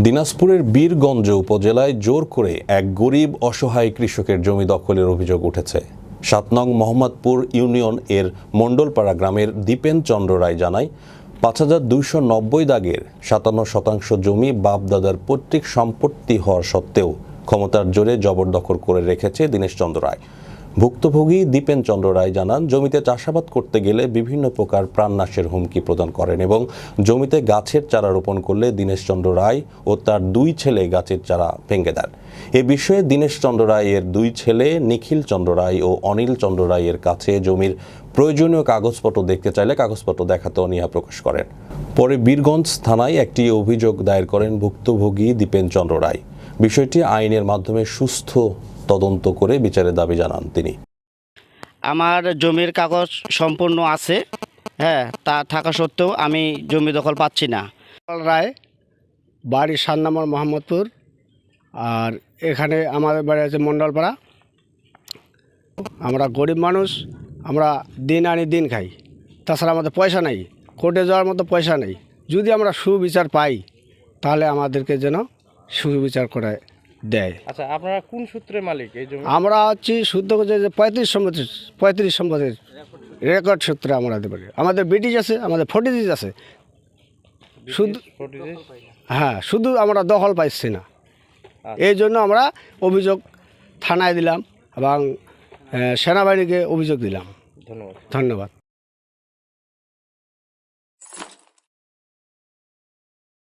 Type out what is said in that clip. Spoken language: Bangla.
দিনাজপুরের বীরগঞ্জ উপজেলায় জোর করে এক গরিব অসহায় কৃষকের জমি দখলের অভিযোগ উঠেছে। ৭ নং মোহাম্মদপুর ইউনিয়ন এর মণ্ডলপাড়া গ্রামের দীপেন চন্দ্র রায় জানায়, ৫,২৯০ দাগের ৫৭% জমি বাপ দাদার পৈতৃক সম্পত্তি হওয়া সত্ত্বেও ক্ষমতার জোরে জবরদখল করে রেখেছে দীনেশ চন্দ্র রায়। ভুক্তভোগী দীপেন চন্দ্র রায় জানান, জমিতে চাষাবাদ করতে গেলে বিভিন্ন প্রকার প্রাণনাশের হুমকি প্রদান করেন এবং জমিতে গাছের চারা রোপণ করলে দীনেশ চন্দ্র রায় ও তার 2 ছেলে গাছের চারা ভেঙে দেন। এ বিষয়ে দীনেশ চন্দ্র রায়ের 2 ছেলে নিখিল চন্দ্র রায় ও অনিল চন্দ্র রায়ের কাছে জমির প্রয়োজনীয় কাগজপত্র দেখতে চাইলে কাগজপত্র দেখাতে অনীহা প্রকাশ করেন। পরে বীরগঞ্জ থানায় একটি অভিযোগ দায়ের করেন ভুক্তভোগী দীপেন চন্দ্র রায়। বিষয়টি আইনের মাধ্যমে সুস্থ তদন্ত করে বিচারের দাবি জানান তিনি। আমার জমির কাগজ সম্পূর্ণ আছে, তা থাকা সত্ত্বেও আমি জমি দখল পাচ্ছি না। রায় বাড়ি ৭ নম্বর মোহাম্মদপুর, আর এখানে আমাদের বাড়ি আছে মণ্ডলপাড়া। আমরা গরিব মানুষ, আমরা দিন আনি দিন খাই, তাছাড়া আমাদের পয়সা নেই, কোর্টে যাওয়ার মতো পয়সা নেই। যদি আমরা সুবিচার পাই তাহলে আমাদেরকে যেন সুবিচার করে দেয়। আচ্ছা, আপনারা কোন সূত্রে মালিক এই জমি? আমরা হচ্ছি শুদ্ধ যে 35 সম্পত্তির রেকর্ড সূত্রে আমরা দিতে পারি। আমাদের ব্রিটিশ আছে, আমাদের ফর্টিজিস আছে, শুধু শুধু আমরা দখল পাইছি না। এই জন্য আমরা অভিযোগ থানায় দিলাম এবং সেনাবাহিনীকে অভিযোগ দিলাম। ধন্যবাদ। ধন্যবাদ।